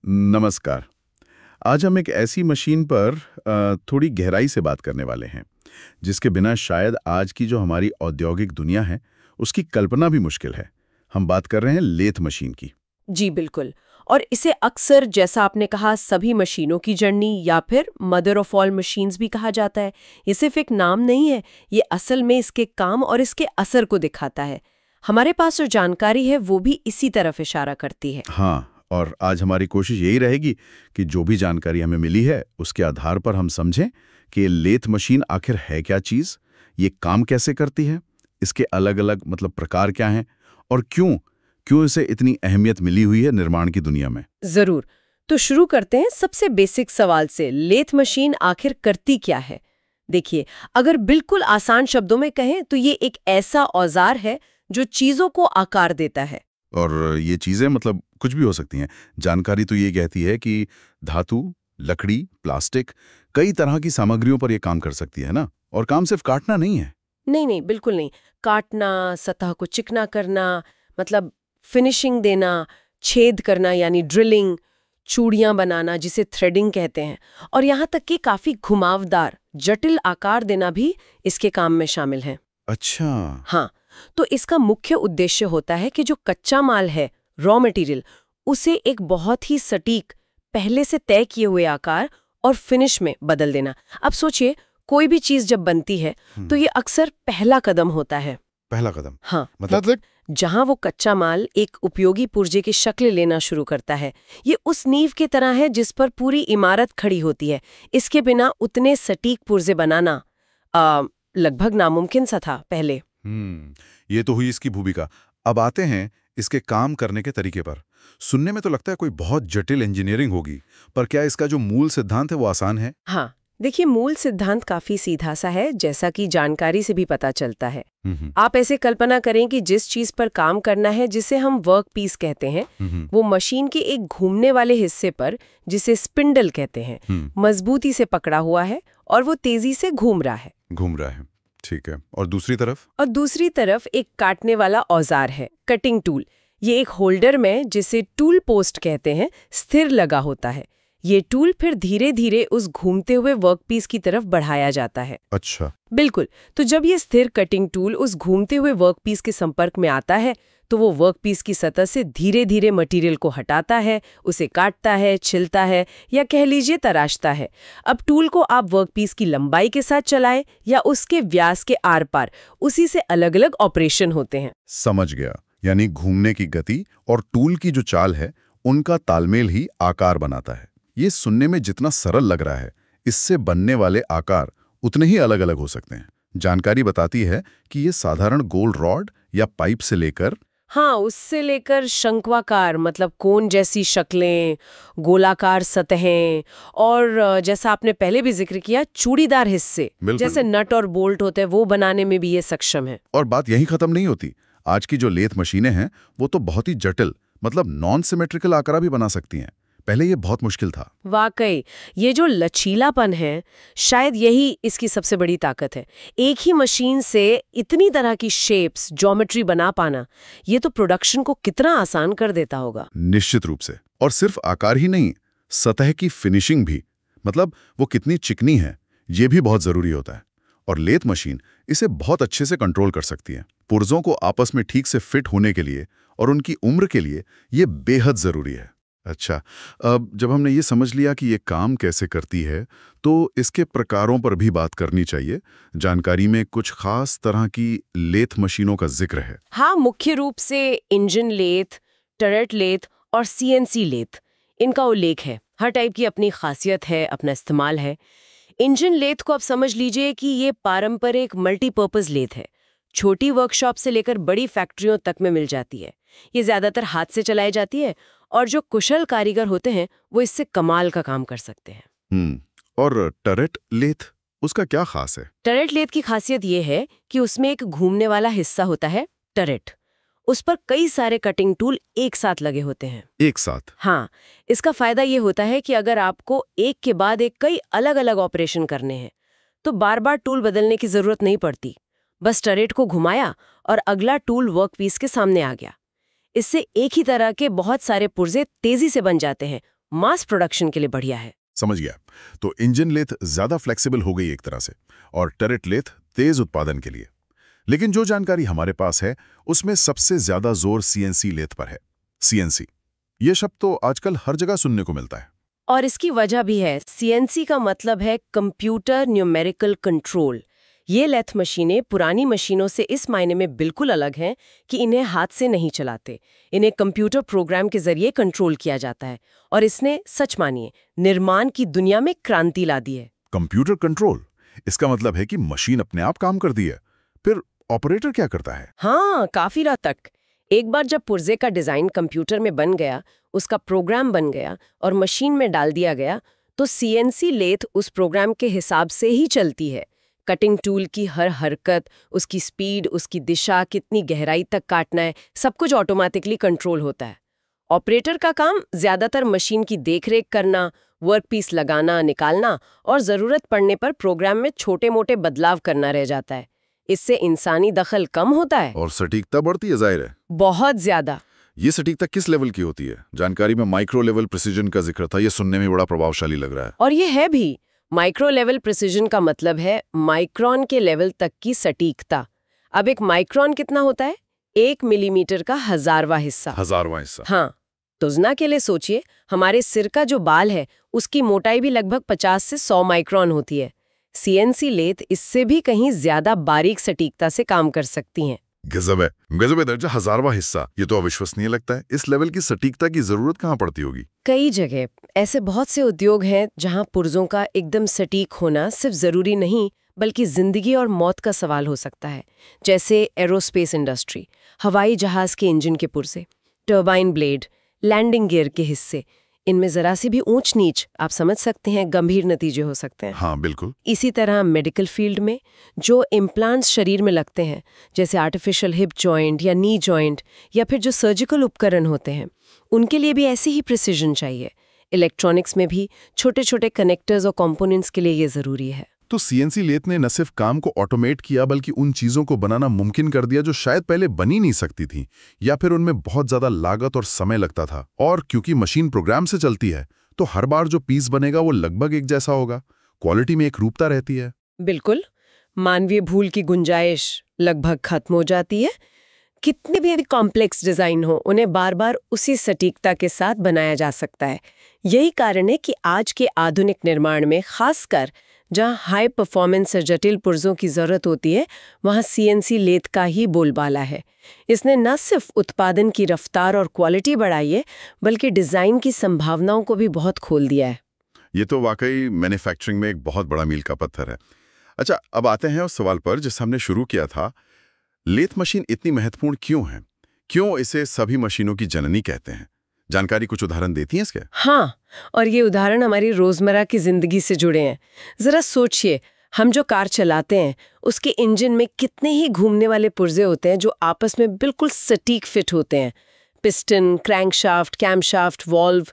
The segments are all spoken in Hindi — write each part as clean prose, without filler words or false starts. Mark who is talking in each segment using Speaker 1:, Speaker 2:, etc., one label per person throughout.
Speaker 1: नमस्कार। आज हम एक ऐसी मशीन पर थोड़ी गहराई से बात करने वाले हैं, जिसके बिना शायद आज की जो हमारी औद्योगिक दुनिया है, उसकी कल्पना भी मुश्किल है। हम बात कर रहे हैं लेथ मशीन की।
Speaker 2: जी बिल्कुल। और इसे अक्सर जैसा आपने कहा सभी मशीनों की जननी या फिर मदर ऑफ ऑल मशीन्स भी कहा जाता है। ये सिर्फ एक नाम नहीं है, ये असल में इसके काम और इसके असर को दिखाता है। हमारे पास जो जानकारी है वो भी इसी तरफ इशारा करती है।
Speaker 1: हाँ, और आज हमारी कोशिश यही रहेगी कि जो भी जानकारी हमें मिली है, उसके आधार पर हम समझें कि लेथ मशीन आखिर है क्या चीज़, ये काम कैसे करती है, इसके अलग-अलग मतलब प्रकार क्या हैं और क्यों क्यों इसे इतनी अहमियत मिली हुई है निर्माण की दुनिया में।
Speaker 2: जरूर। तो शुरू करते हैं सबसे बेसिक सवाल से, लेथ मशीन आखिर करती क्या है। देखिए, अगर बिल्कुल आसान शब्दों में कहें तो ये एक ऐसा औजार है जो चीजों को आकार देता है।
Speaker 1: और ये चीज़ें मतलब कुछ भी हो सकती हैं। जानकारी तो ये कहती है कि धातु, लकड़ी, प्लास्टिक, कई तरह की सामग्रियों पर ये काम कर सकती है ना? और काम सिर्फ काटना नहीं है।
Speaker 2: नहीं नहीं, बिल्कुल नहीं। काटना, सतह को चिकना करना, मतलब फिनिशिंग देना, छेद करना यानी ड्रिलिंग, चूड़ियां बनाना जिसे थ्रेडिंग कहते हैं, और यहाँ तक कि काफी घुमावदार जटिल आकार देना भी इसके काम में शामिल है।
Speaker 1: अच्छा।
Speaker 2: हाँ, तो इसका मुख्य उद्देश्य होता है कि जो कच्चा माल है, रॉ मटेरियल, उसे एक बहुत ही सटीक, पहले से तय किए हुए आकार और फिनिश में बदल देना। अब सोचिए, कोई भी चीज जब बनती है तो ये अक्सर पहला कदम होता है।
Speaker 1: पहला कदम
Speaker 2: हाँ,
Speaker 1: मतलब
Speaker 2: जहां वो कच्चा माल एक उपयोगी पुर्जे की शक्ल लेना शुरू करता है। ये उस नींव की तरह है जिस पर पूरी इमारत खड़ी होती है। इसके बिना उतने सटीक पुर्जे बनाना लगभग नामुमकिन सा था पहले।
Speaker 1: ये तो हुई इसकी भूमिका। अब आते हैं इसके काम करने के तरीके पर। सुनने में तो लगता है कोई बहुत जटिल इंजीनियरिंग होगी, पर क्या इसका जो मूल सिद्धांत है वो आसान है?
Speaker 2: हाँ, देखिए, मूल सिद्धांत काफी सीधा सा है, जैसा कि जानकारी से भी पता चलता है। आप ऐसे कल्पना करें कि जिस चीज पर काम करना है, जिसे हम वर्क पीस कहते हैं, वो मशीन के एक घूमने वाले हिस्से पर, जिसे स्पिंडल कहते हैं, मजबूती से पकड़ा हुआ है और वो तेजी से घूम रहा है।
Speaker 1: घूम रहा है, ठीक है। और दूसरी तरफ?
Speaker 2: और दूसरी तरफ एक काटने वाला औजार है, कटिंग टूल। ये एक होल्डर में, जिसे टूल पोस्ट कहते हैं, स्थिर लगा होता है। ये टूल फिर धीरे धीरे उस घूमते हुए वर्कपीस की तरफ बढ़ाया जाता है।
Speaker 1: अच्छा।
Speaker 2: बिल्कुल। तो जब ये स्थिर कटिंग टूल उस घूमते हुए वर्कपीस के संपर्क में आता है, तो वो वर्कपीस की सतह से धीरे धीरे मटेरियल को हटाता है, उसे काटता है, छिलता है, या कह लीजिए तराशता है। अब टूल को आप वर्कपीस की लंबाई के साथ चलाएं या उसके व्यास के आर पार, उसी से अलग अलग ऑपरेशन होते हैं।
Speaker 1: समझ गया। यानी घूमने की गति और टूल की जो चाल है, उनका तालमेल ही आकार बनाता है। ये सुनने में जितना सरल लग रहा है, इससे बनने वाले आकार उतने ही अलग अलग हो सकते हैं। जानकारी बताती है कि ये साधारण गोल रॉड या पाइप से लेकर
Speaker 2: हाँ, उससे लेकर शंक्वाकार, मतलब कोन जैसी शक्लें, गोलाकार सतहें, और जैसा आपने पहले भी जिक्र किया, चूड़ीदार हिस्से जैसे नट और बोल्ट होते हैं, वो बनाने में भी ये सक्षम है।
Speaker 1: और बात यहीं खत्म नहीं होती। आज की जो लेथ मशीनें हैं, वो तो बहुत ही जटिल, मतलब नॉन सिमेट्रिकल आकार भी बना सकती हैं। पहले ये बहुत मुश्किल था।
Speaker 2: वाकई, ये जो लचीलापन है, शायद यही इसकी सबसे बड़ी ताकत है। एक ही मशीन से इतनी तरह की शेप्स, ज्योमेट्री बना पाना, ये तो प्रोडक्शन को कितना आसान कर देता होगा।
Speaker 1: निश्चित रूप से। और सिर्फ आकार ही नहीं, सतह की फिनिशिंग भी, मतलब वो कितनी चिकनी है, ये भी बहुत जरूरी होता है। और लेथ मशीन इसे बहुत अच्छे से कंट्रोल कर सकती है। पुर्जों को आपस में ठीक से फिट होने के लिए और उनकी उम्र के लिए ये बेहद जरूरी है। अच्छा, अब जब हमने ये समझ लिया कि ये काम कैसे करती है, तो इसके प्रकारों पर भी बात करनी चाहिए। जानकारी में कुछ खास तरह की लेथ मशीनों का जिक्र है।
Speaker 2: हाँ, मुख्य रूप से इंजन लेथ, टरेट लेथ और सीएनसी लेथ, इनका उल्लेख है। हर टाइप की अपनी खासियत है, अपना इस्तेमाल है। इंजन लेथ को आप समझ लीजिए कि ये पारंपरिक मल्टीपर्पज लेथ है। छोटी वर्कशॉप से लेकर बड़ी फैक्ट्रियों तक में मिल जाती है। ये ज्यादातर हाथ से चलाई जाती है, और जो कुशल कारीगर होते हैं वो इससे कमाल का काम कर सकते हैं।
Speaker 1: और टरेट लेथ, उसका क्या खास है?
Speaker 2: टरेट लेथ की खासियत ये है कि उसमें एक घूमने वाला हिस्सा होता है, टरेट। उस पर कई सारे कटिंग टूल एक साथ लगे होते हैं।
Speaker 1: एक साथ?
Speaker 2: हाँ, इसका फायदा ये होता है कि अगर आपको एक के बाद एक कई अलग अलग ऑपरेशन करने हैं, तो बार बार टूल बदलने की जरूरत नहीं पड़ती। बस टरेट को घुमाया और अगला टूल वर्कपीस के सामने आ गया। इससे एक ही तरह के बहुत सारे पुर्जे तेजी से बन जाते हैं, मास प्रोडक्शन के लिए बढ़िया है।
Speaker 1: समझ गया। तो इंजन लेथ ज्यादा फ्लेक्सिबल हो गई एक तरह से, और टरेट लेथ तेज उत्पादन के लिए। लेकिन जो जानकारी हमारे पास है उसमें सबसे ज्यादा जोर सीएनसी लेथ पर है। सीएनसी ये शब्द तो आजकल हर जगह सुनने को मिलता है।
Speaker 2: और इसकी वजह भी है। सीएनसी का मतलब है कंप्यूटर न्यूमेरिकल कंट्रोल। ये लेथ मशीनें पुरानी मशीनों से इस मायने में बिल्कुल अलग हैं कि इन्हें हाथ से नहीं चलाते। इन्हें कंप्यूटर प्रोग्राम के जरिए कंट्रोल किया जाता है, और इसने, सच मानिए, निर्माण की दुनिया में क्रांति ला दी है।
Speaker 1: कंप्यूटर कंट्रोल, इसका मतलब है कि मशीन अपने आप काम करती है। फिर ऑपरेटर क्या करता है?
Speaker 2: हाँ, काफी रात तक। एक बार जब पुर्जे का डिजाइन कंप्यूटर में बन गया, उसका प्रोग्राम बन गया और मशीन में डाल दिया गया, तो सीएनसी लेथ उस प्रोग्राम के हिसाब से ही चलती है। कटिंग टूल की हर हरकत, उसकी स्पीड, उसकी दिशा, कितनी गहराई तक काटना है, सब कुछ ऑटोमेटिकली कंट्रोल होता है। ऑपरेटर का काम ज्यादातर मशीन की देखरेख करना, वर्कपीस लगाना, निकालना और जरूरत पड़ने पर प्रोग्राम में छोटे-मोटे बदलाव करना रह जाता है। इससे इंसानी दखल कम होता है
Speaker 1: और सटीकता बढ़ती है, जाहिर है।
Speaker 2: बहुत ज्यादा।
Speaker 1: ये सटीकता किस लेवल की होती है? जानकारी में माइक्रो लेवल प्रिसीजन का जिक्र था, ये सुनने में बड़ा प्रभावशाली लग रहा है।
Speaker 2: और ये है भी। माइक्रो लेवल प्रिसीजन का मतलब है माइक्रोन के लेवल तक की सटीकता। अब एक माइक्रोन कितना होता है? 1 मिलीमीटर का 1000वां हिस्सा।
Speaker 1: 1000वां हिस्सा?
Speaker 2: हाँ, तुलना के लिए सोचिए, हमारे सिर का जो बाल है उसकी मोटाई भी लगभग 50 से 100 माइक्रोन होती है। सीएनसी लेथ इससे भी कहीं ज्यादा बारीक सटीकता से काम कर सकती हैं।
Speaker 1: गजब है, गजब है दर्जा, 1000वां हिस्सा, ये तो अविश्वसनीय लगता है। इस लेवल की सटीकता की जरूरत कहाँ पड़ती होगी?
Speaker 2: कई जगह ऐसे बहुत से उद्योग हैं जहां पुर्जों का एकदम सटीक होना सिर्फ जरूरी नहीं, बल्कि जिंदगी और मौत का सवाल हो सकता है। जैसे एरोस्पेस इंडस्ट्री, हवाई जहाज के इंजन के पुर्जे, टर्बाइन ब्लेड, लैंडिंग गियर के हिस्से, इनमें जरा सी भी ऊंच नीच, आप समझ सकते हैं, गंभीर नतीजे हो सकते हैं।
Speaker 1: हाँ बिल्कुल।
Speaker 2: इसी तरह मेडिकल फील्ड में जो इम्प्लांट्स शरीर में लगते हैं, जैसे आर्टिफिशियल हिप जॉइंट या नी जॉइंट, या फिर जो सर्जिकल उपकरण होते हैं, उनके लिए भी ऐसी ही प्रिसिजन चाहिए। इलेक्ट्रॉनिक्स में भी छोटे छोटे कनेक्टर्स और कंपोनेंट्स के लिए ये जरूरी है।
Speaker 1: तो सीएनसी लेथ ने न सिर्फ काम को ऑटोमेट किया, बल्कि उन चीजों को बनाना मुमकिन कर दिया जो शायद पहले बनी नहीं सकती थी, या फिर उनमें बहुत ज्यादा लागत और समय लगता था। और क्योंकि मशीन प्रोग्राम से चलती है, तो हर बार जो पीस बनेगा वो लगभग एक जैसा होगा। क्वालिटी में एक रूपता रहती है।
Speaker 2: बिल्कुल, मानवीय भूल की गुंजाइश लगभग खत्म हो जाती है। कितने भी कॉम्प्लेक्स डिजाइन हो, उन्हें बार बार उसी सटीकता के साथ बनाया जा सकता है। यही कारण है कि आज के आधुनिक निर्माण में, खासकर जहां हाई परफॉर्मेंस और जटिल पुर्जों की जरूरत होती है, वहां सीएनसी लेथ का ही बोलबाला है। इसने न सिर्फ उत्पादन की रफ्तार और क्वालिटी बढ़ाई है, बल्कि डिजाइन की संभावनाओं को भी बहुत खोल दिया है।
Speaker 1: ये तो वाकई मैन्युफैक्चरिंग में एक बहुत बड़ा मील का पत्थर है। अच्छा, अब आते हैं उस सवाल पर जिसे हमने शुरू किया था। लेथ मशीन इतनी महत्वपूर्ण क्यों है? क्यों इसे सभी मशीनों की जननी कहते हैं? जानकारी कुछ उदाहरण देती हैं इसके?
Speaker 2: हाँ, और ये उदाहरण हमारी रोजमर्रा की जिंदगी से जुड़े हैं। जरा सोचिए, हम जो कार चलाते हैं उसके इंजन में कितने ही घूमने वाले पुर्जे होते हैं जो आपस में बिल्कुल सटीक फिट होते हैं। पिस्टन, क्रैंकशाफ्ट, कैमशाफ्ट, वॉल्व,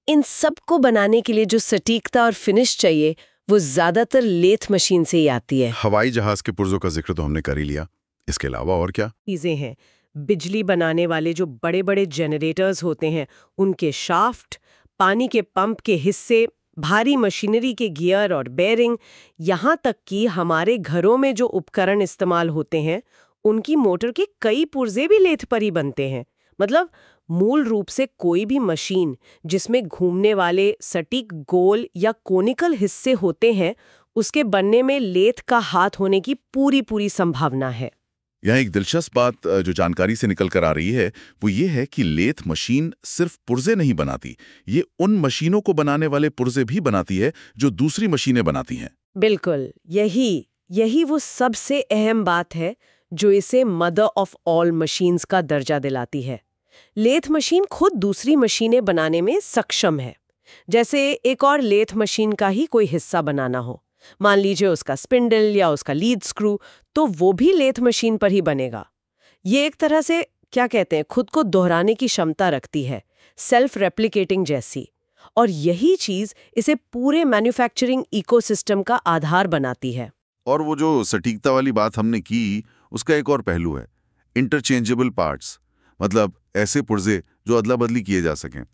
Speaker 2: इन सब को बनाने के लिए जो सटीकता और फिनिश चाहिए, वो ज्यादातर लेथ मशीन से ही आती है।
Speaker 1: हवाई जहाज के पुर्जों का जिक्र तो हमने कर ही लिया, इसके अलावा और क्या
Speaker 2: चीजें हैं? बिजली बनाने वाले जो बड़े बड़े जनरेटर्स होते हैं, उनके शाफ्ट, पानी के पंप के हिस्से, भारी मशीनरी के गियर और बेयरिंग, यहाँ तक कि हमारे घरों में जो उपकरण इस्तेमाल होते हैं, उनकी मोटर के कई पुर्जे भी लेथ पर ही बनते हैं। मतलब मूल रूप से कोई भी मशीन जिसमें घूमने वाले सटीक गोल या कोनिकल हिस्से होते हैं, उसके बनने में लेथ का हाथ होने की पूरी पूरी संभावना है।
Speaker 1: यहाँ एक दिलचस्प बात जो जानकारी से निकल कर आ रही है वो ये है कि लेथ मशीन सिर्फ पुर्जे नहीं बनाती, ये उन मशीनों को बनाने वाले पुर्जे भी बनाती है जो दूसरी मशीनें बनाती हैं।
Speaker 2: बिल्कुल, यही वो सबसे अहम बात है जो इसे मदर ऑफ ऑल मशीन्स का दर्जा दिलाती है। लेथ मशीन खुद दूसरी मशीनें बनाने में सक्षम है। जैसे एक और लेथ मशीन का ही कोई हिस्सा बनाना हो, मान लीजिए उसका स्पिंडल या उसका लीड स्क्रू, तो वो भी लेथ मशीन पर ही बनेगा। ये एक तरह से, क्या कहते हैं, खुद को दोहराने की क्षमता रखती है, सेल्फ रेप्लिकेटिंग जैसी। और यही चीज इसे पूरे मैन्युफैक्चरिंग इकोसिस्टम का आधार बनाती है।
Speaker 1: और वो जो सटीकता वाली बात हमने की, उसका एक और पहलू है, इंटरचेंजेबल पार्ट्स, मतलब ऐसे पुर्जे जो अदला बदली किए जा सकें।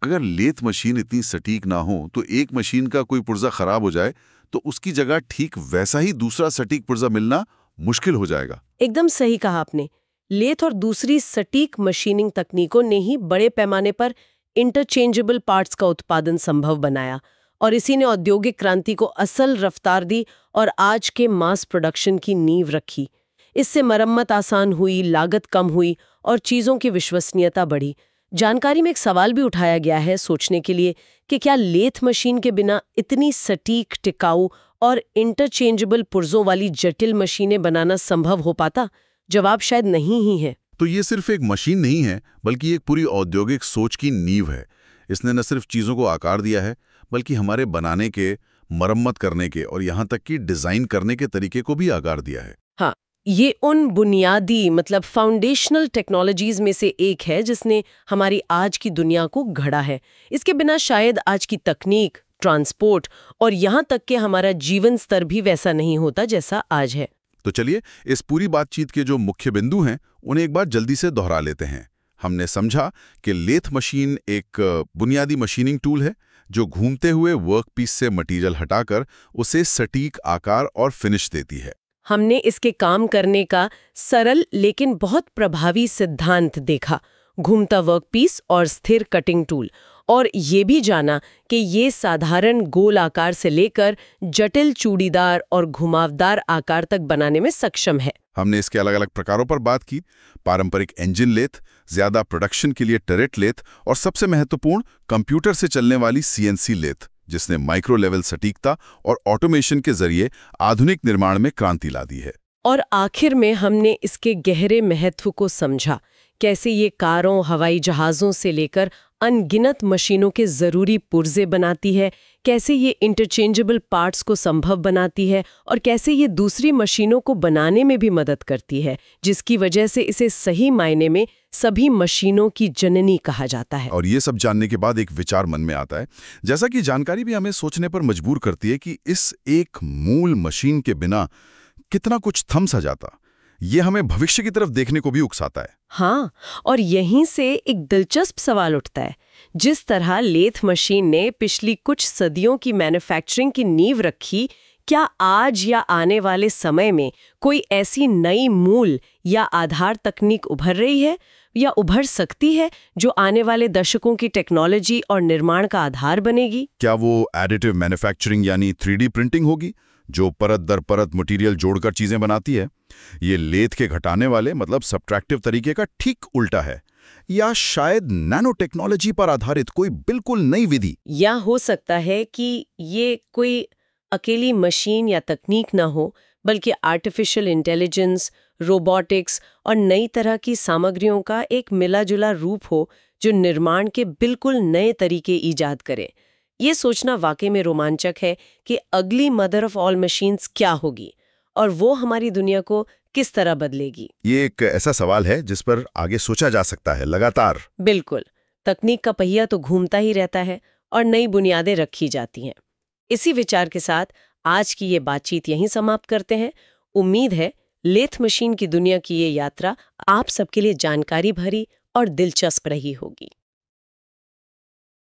Speaker 1: अगर लेथ मशीन इतनी सटीक ना हो तो एक मशीन का कोई पुर्जा खराब हो जाए तो उसकी जगह ठीक वैसा ही दूसरा सटीक पुर्जा मिलना मुश्किल हो जाएगा।
Speaker 2: एकदम सही कहा आपने। लेथ और दूसरी सटीक मशीनिंग तकनीकों ने ही बड़े पैमाने पर इंटरचेंजेबल पार्ट्स का उत्पादन संभव बनाया और इसी ने औद्योगिक क्रांति को असल रफ्तार दी और आज के मास प्रोडक्शन की नींव रखी। इससे मरम्मत आसान हुई, लागत कम हुई और चीज़ों की विश्वसनीयता बढ़ी। जानकारी में एक सवाल भी उठाया गया है सोचने के लिए कि क्या लेथ मशीन के बिना इतनी सटीक, टिकाऊ और इंटरचेंजेबल पुर्जों वाली जटिल मशीनें बनाना संभव हो पाता? जवाब शायद नहीं ही है।
Speaker 1: तो ये सिर्फ एक मशीन नहीं है, बल्कि एक पूरी औद्योगिक सोच की नींव है। इसने न सिर्फ चीज़ों को आकार दिया है, बल्कि हमारे बनाने के, मरम्मत करने के और यहाँ तक कि डिज़ाइन करने के तरीके को भी आकार दिया है।
Speaker 2: हाँ, ये उन बुनियादी मतलब फाउंडेशनल टेक्नोलॉजीज में से एक है जिसने हमारी आज की दुनिया को गढ़ा है। इसके बिना शायद आज की तकनीक, ट्रांसपोर्ट और यहाँ तक कि हमारा जीवन स्तर भी वैसा नहीं होता जैसा आज है।
Speaker 1: तो चलिए इस पूरी बातचीत के जो मुख्य बिंदु हैं उन्हें एक बार जल्दी से दोहरा लेते हैं। हमने समझा कि लेथ मशीन एक बुनियादी मशीनिंग टूल है जो घूमते हुए वर्कपीस से मटीरियल हटाकर उसे सटीक आकार और फिनिश देती है।
Speaker 2: हमने इसके काम करने का सरल लेकिन बहुत प्रभावी सिद्धांत देखा, घूमता वर्कपीस और स्थिर कटिंग टूल, और ये भी जाना कि ये साधारण गोल आकार से लेकर जटिल चूड़ीदार और घुमावदार आकार तक बनाने में सक्षम है।
Speaker 1: हमने इसके अलग अलग प्रकारों पर बात की, पारंपरिक इंजन लेथ, ज्यादा प्रोडक्शन के लिए टरेट लेथ और सबसे महत्वपूर्ण कंप्यूटर से चलने वाली सीएनसी लेथ, जिसने माइक्रो लेवल सटीकता और ऑटोमेशन के जरिए आधुनिक निर्माण में क्रांति ला दी है।
Speaker 2: और आखिर में हमने इसके गहरे महत्व को समझा, कैसे ये कारों, हवाई जहाज़ों से लेकर अनगिनत मशीनों के ज़रूरी पुर्जे बनाती है, कैसे ये इंटरचेंजेबल पार्ट्स को संभव बनाती है और कैसे ये दूसरी मशीनों को बनाने में भी मदद करती है, जिसकी वजह से इसे सही मायने में सभी मशीनों की जननी कहा जाता है।
Speaker 1: और ये सब जानने के बाद एक विचार मन में आता है, जैसा कि जानकारी भी हमें सोचने पर मजबूर करती है कि इस एक मूल मशीन के बिना कितना कुछ थम सा जाता। ये हमें भविष्य की तरफ देखने को भी उकसाता है।
Speaker 2: हाँ, और यहीं से एक दिलचस्प सवाल उठता है। जिस तरह लेथ मशीन ने पिछली कुछ सदियों की मैन्युफैक्चरिंग की नींव रखी, क्या आज या आने वाले समय में कोई ऐसी नई मूल या आधार तकनीक उभर रही है या उभर सकती है जो आने वाले दशकों की टेक्नोलॉजी और निर्माण का आधार बनेगी?
Speaker 1: क्या वो एडिटिव मैन्युफैक्चरिंग यानी 3D प्रिंटिंग होगी, जो परत दर परत मटेरियल जोड़कर चीजें बनाती है? ये लेथ के घटाने वाले मतलब सब्ट्रैक्टिव तरीके का ठीक उल्टा है, या शायद नैनो टेक्नोलॉजी पर आधारित कोई बिल्कुल नई विधि?
Speaker 2: या हो सकता है कि ये कोई अकेली मशीन या तकनीक ना हो, बल्कि आर्टिफिशियल इंटेलिजेंस, रोबोटिक्स और नई तरह की सामग्रियों का एक मिला-जुला रूप हो जो निर्माण के बिल्कुल नए तरीके ईजाद करे। ये सोचना वाकई में रोमांचक है कि अगली मदर ऑफ ऑल मशीन्स क्या होगी और वो हमारी दुनिया को किस तरह बदलेगी।
Speaker 1: ये एक ऐसा सवाल है जिस पर आगे सोचा जा सकता है लगातार।
Speaker 2: बिल्कुल, तकनीक का पहिया तो घूमता ही रहता है और नई बुनियादें रखी जाती हैं। इसी विचार के साथ आज की ये बातचीत यहीं समाप्त करते हैं। उम्मीद है लेथ मशीन की दुनिया की ये यात्रा आप सबके लिए जानकारी भरी और दिलचस्प रही होगी।